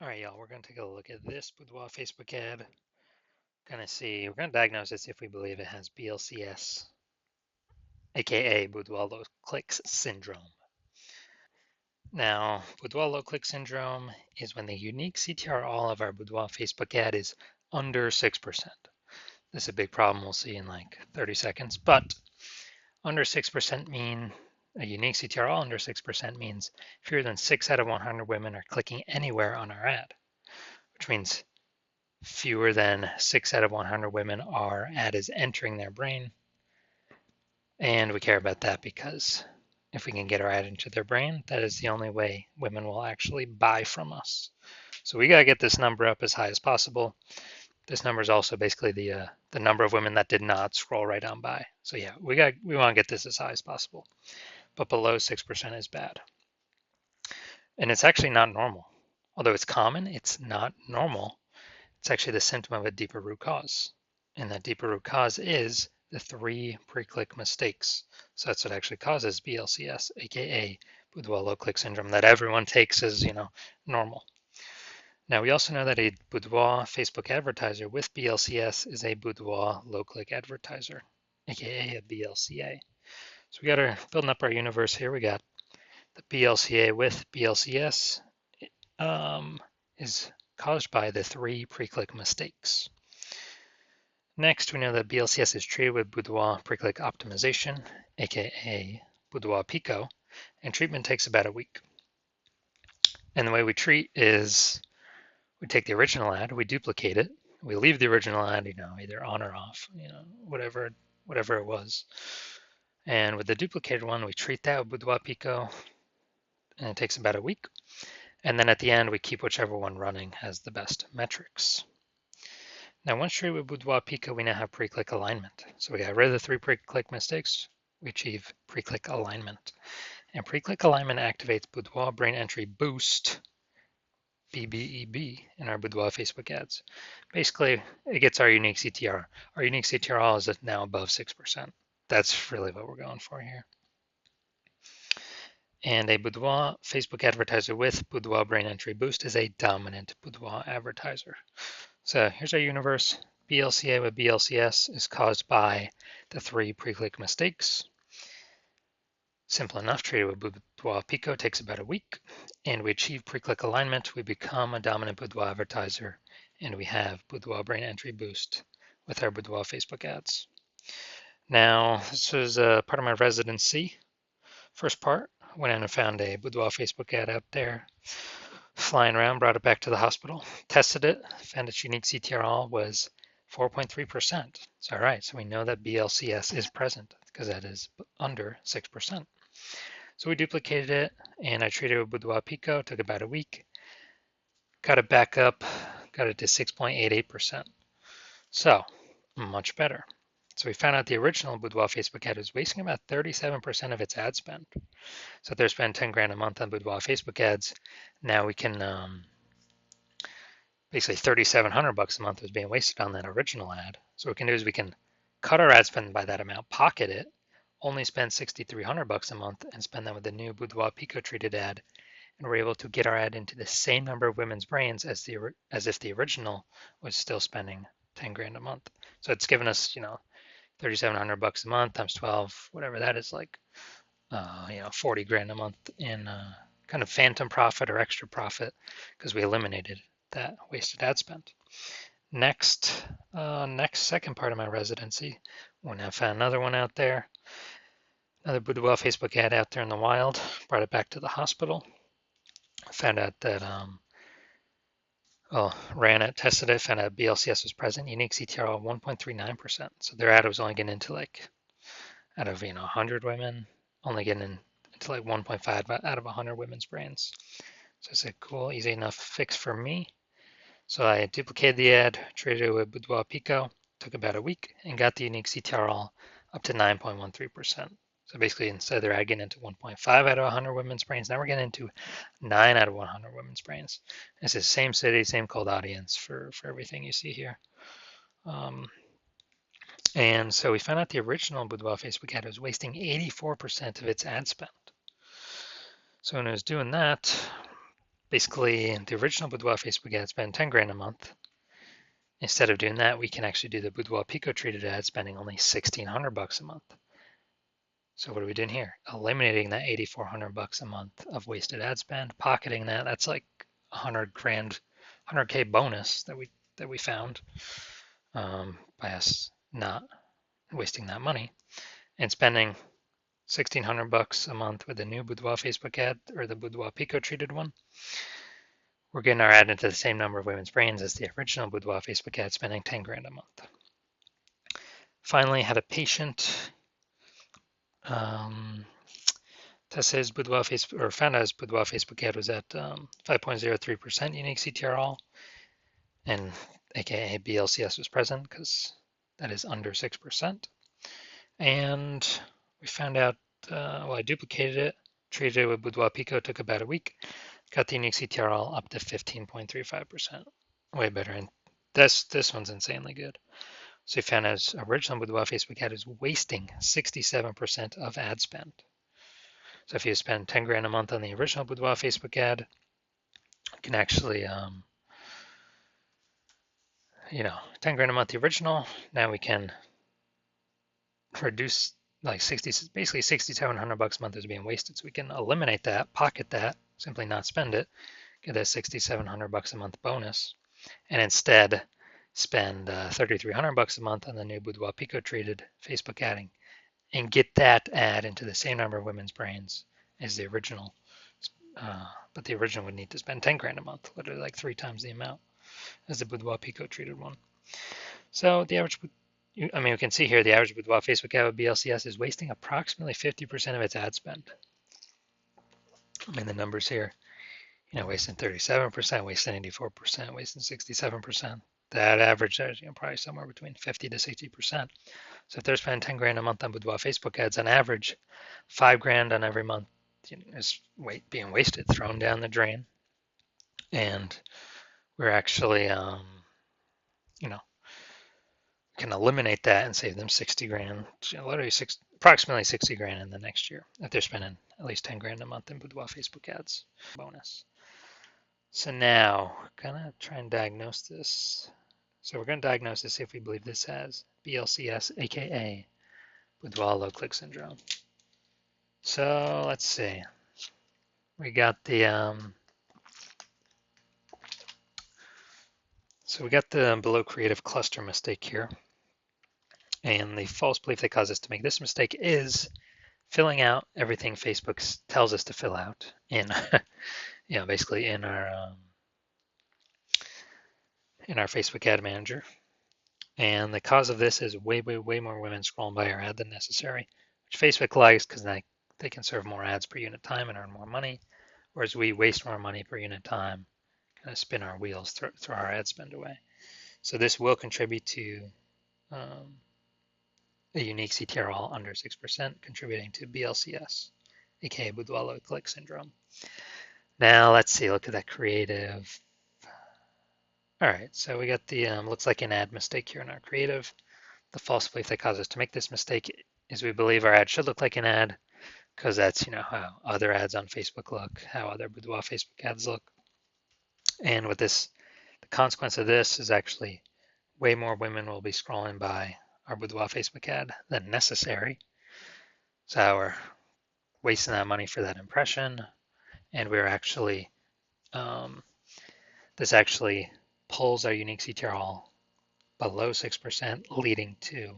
All right, y'all, we're going to take a look at this Boudoir Facebook ad. We're going to diagnose it, see if we believe it has BLCS, aka Boudoir low clicks syndrome. Now, Boudoir low click syndrome is when the unique CTR all of our Boudoir Facebook ad is under 6%. This is a big problem we'll see in like 30 seconds, but under 6% mean a unique CTR all under 6% means fewer than 6 out of 100 women are clicking anywhere on our ad, which means fewer than 6 out of 100 women our ad is entering their brain. And we care about that because if we can get our ad into their brain, that is the only way women will actually buy from us. So we got to get this number up as high as possible. This number is also basically the number of women that did not scroll right on by. So yeah, we want to get this as high as possible. But below 6% is bad. And it's actually not normal. Although it's common, it's not normal. It's actually the symptom of a deeper root cause. And that deeper root cause is the 3 pre-click mistakes. So that's what actually causes BLCS, aka Boudoir low click syndrome, that everyone takes as, normal. Now we also know that a Boudoir Facebook advertiser with BLCS is a Boudoir low click advertiser, aka a BLCA. So we got our building up our universe here. We got the BLCA with BLCS is caused by the 3 pre-click mistakes. Next, we know that BLCS is treated with Boudoir pre-click optimization, aka Boudoir Pico, and treatment takes about a week. And the way we treat is we take the original ad, we duplicate it, we leave the original ad, either on or off, whatever it was. And with the duplicated one, we treat that with Boudoir Pico, and it takes about a week. And then at the end, we keep whichever one running has the best metrics. Now, once treated with Boudoir Pico, we now have pre-click alignment. So we got rid of the 3 pre-click mistakes. We achieve pre-click alignment. And pre-click alignment activates Boudoir Brain Entry Boost, BBEB, in our Boudoir Facebook ads. Basically, it gets our unique CTR. Our unique CTR is now above 6%. That's really what we're going for here. And a Boudoir Facebook advertiser with Boudoir Brain Entry Boost is a dominant Boudoir advertiser. So here's our universe. BLCA with BLCS is caused by the 3 pre-click mistakes. Simple enough, treated with Boudoir Pico takes about a week, and we achieve pre-click alignment. We become a dominant Boudoir advertiser, and we have Boudoir Brain Entry Boost with our Boudoir Facebook ads. Now, this was part of my residency. First part, went in and found a Boudoir Facebook ad out there, flying around, brought it back to the hospital, tested it, found its unique CTRL was 4.3%. So all right, so we know that BLCS is present because that is under 6%. So we duplicated it, and I treated it with Boudoir Pico, took about a week, got it back up, got it to 6.88%. So much better. So we found out the original Boudoir Facebook ad was wasting about 37% of its ad spend. So if they're spending 10 grand a month on Boudoir Facebook ads, now we can basically 3,700 bucks a month was being wasted on that original ad. So what we can do is we can cut our ad spend by that amount, pocket it, only spend 6,300 bucks a month, and spend that with the new Boudoir Pico treated ad, and we're able to get our ad into the same number of women's brains as if the original was still spending 10 grand a month. So it's given us 3,700 bucks a month times 12, whatever that is, like 40 grand a month in kind of phantom profit or extra profit because we eliminated that wasted ad spend. Next second part of my residency, when I found another one out there, another Boudoir Facebook ad out there in the wild, brought it back to the hospital, found out that ran it, tested it, found out BLCS was present, unique CTR of 1.39%. So their ad was only getting into like out of 100 women, only getting into like 1.5 out of 100 women's brains. So I said, cool, easy enough fix for me. So I duplicated the ad, treated it with Boudoir Pico, took about a week, and got the unique CTRL up to 9.13%. So basically, instead of their ad getting into 1.5 out of 100 women's brains, now we're getting into 9 out of 100 women's brains. This is same city, same cold audience for everything you see here. And so we found out the original Boudoir Facebook ad was wasting 84% of its ad spend. So when it was doing that, Basically, the original Boudoir Facebook ad spent 10 grand a month. Instead of doing that, we can actually do the Boudoir Pico treated ad spending only 1,600 bucks a month. So what are we doing here? Eliminating that 8,400 bucks a month of wasted ad spend, pocketing that. That's like 100 grand, 100K bonus that we found by us not wasting that money and spending 1,600 bucks a month with the new Boudoir Facebook ad or the Boudoir Pico treated one. We're getting our ad into the same number of women's brains as the original Boudoir Facebook ad, spending 10 grand a month. Finally, had a patient test his Boudoir Facebook, or found out his Boudoir Facebook ad was at 5.03% unique CTRL, and aka BLCS was present because that is under 6%. And we found out, I duplicated it, treated it with Boudoir Pico, took about a week, got the unique CTRL up to 15.35%, way better. And this one's insanely good. So we found his original Boudoir Facebook ad is wasting 67% of ad spend. So if you spend 10 grand a month on the original Boudoir Facebook ad, you can actually, 10 grand a month the original. Now we can reduce like basically 6,700 bucks a month is being wasted. So we can eliminate that, pocket that, simply not spend it, get a 6,700 bucks a month bonus, and instead spend 3,300 bucks a month on the new Boudoir Pico treated Facebook adding, and get that ad into the same number of women's brains as the original. But the original would need to spend 10 grand a month, literally like 3 times the amount as the Boudoir Pico treated one. So the average, we can see here the average Boudoir Facebook ad with BLCS is wasting approximately 50% of its ad spend. The numbers here, wasting 37%, wasting 84%, wasting 67%. That average is probably somewhere between 50 to 60%. So if they're spending 10 grand a month on Boudoir Facebook ads, on average, 5 grand on every month is being wasted, thrown down the drain. And we're actually, can eliminate that and save them 60 grand, literally approximately 60 grand in the next year if they're spending at least 10 grand a month in Boudoir Facebook ads bonus. So now, gonna try and diagnose this. So we're going to diagnose this if we believe this has BLCS, aka Boudoir low click syndrome. So let's see. We got the below creative cluster mistake here. And the false belief that caused us to make this mistake is filling out everything Facebook tells us to fill out in, basically in our Facebook ad manager. And the cause of this is way more women scrolling by our ad than necessary, which Facebook likes because they can serve more ads per unit time and earn more money, whereas we waste more money per unit time, kind of spin our wheels, throw our ad spend away. So this will contribute to a unique CTRL under 6%, contributing to BLCS, aka Boudoir low click syndrome. Now let's see, look at that creative. All right, so we got the looks like an ad mistake here in our creative. The false belief that caused us to make this mistake is we believe our ad should look like an ad because that's how other ads on Facebook look, how other Boudoir Facebook ads look. And with this, the consequence of this is actually way more women will be scrolling by our Boudoir Facebook ad than necessary. So we're wasting that money for that impression, and we're actually this actually pulls our unique CTRL below 6%, leading to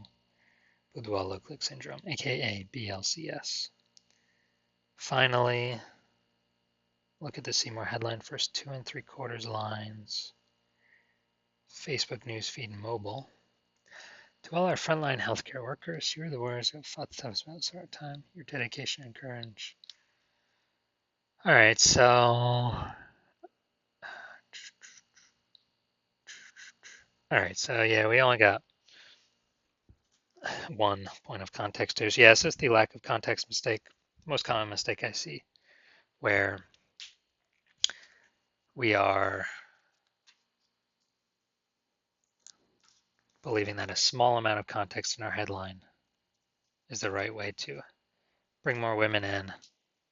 Boudoir low click syndrome, aka BLCS. Finally, look at the See More headline, first 2 3/4 lines. Facebook newsfeed mobile. To all our frontline healthcare workers, you are the warriors who have fought the toughest battles of our time. Your dedication and courage. All right, so yeah, we only got 1 point of context here. So yeah, this is the lack of context mistake, most common mistake I see, where we are believing that a small amount of context in our headline is the right way to bring more women in,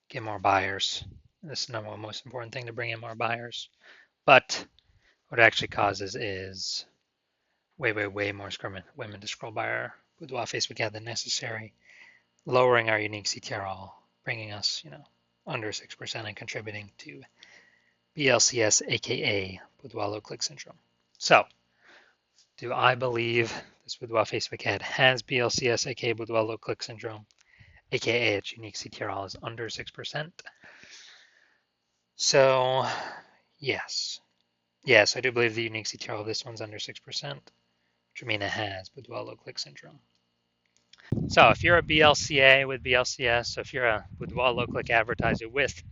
get more buyers, This is the number one most important thing to bring in more buyers. But what it actually causes is way more women to scroll by our Boudoir Facebook ad than necessary, lowering our unique CTR, bringing us, under 6% and contributing to BLCS, aka Boudoir low click syndrome. So, do I believe this Boudoir Facebook ad has BLCS, aka Boudoir low click syndrome, aka its unique CTR is under 6%? So, yes. Yes, I do believe the unique CTR of this one's under 6%, which would mean it has Boudoir low click syndrome. So if you're a BLCA with BLCS, so if you're a Boudoir low click advertiser with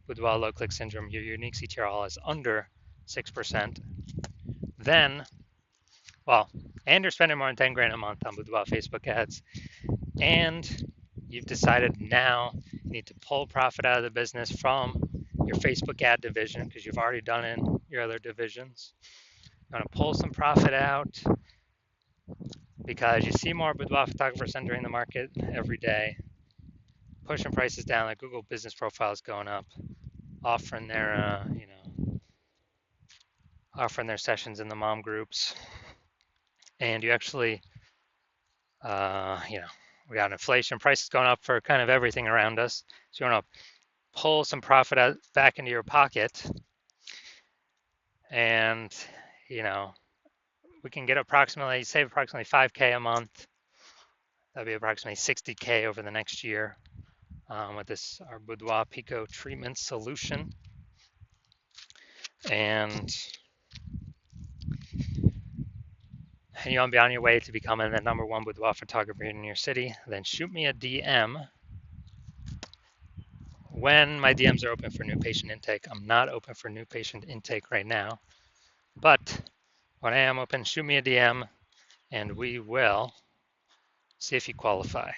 Boudoir low click syndrome, your unique CTR is under 6%, then, well, and you're spending more than 10 grand a month on Boudoir Facebook ads, and you've decided now you need to pull profit out of the business from your Facebook ad division because you've already done it in your other divisions. You want to pull some profit out because you see more boudoir photographers entering the market every day, pushing prices down. Like Google Business Profile is going up, offering their offering their sessions in the mom groups, and you actually we got inflation, prices going up for kind of everything around us. So you want to pull some profit out, back into your pocket, and we can get save approximately 5K a month. That'd be approximately 60K over the next year with this our Boudoir Pico treatment solution. And you want to be on your way to becoming the number one boudoir photographer in your city, then shoot me a DM when my DMs are open for new patient intake. I'm not open for new patient intake right now, but when I am open, shoot me a DM and we will see if you qualify.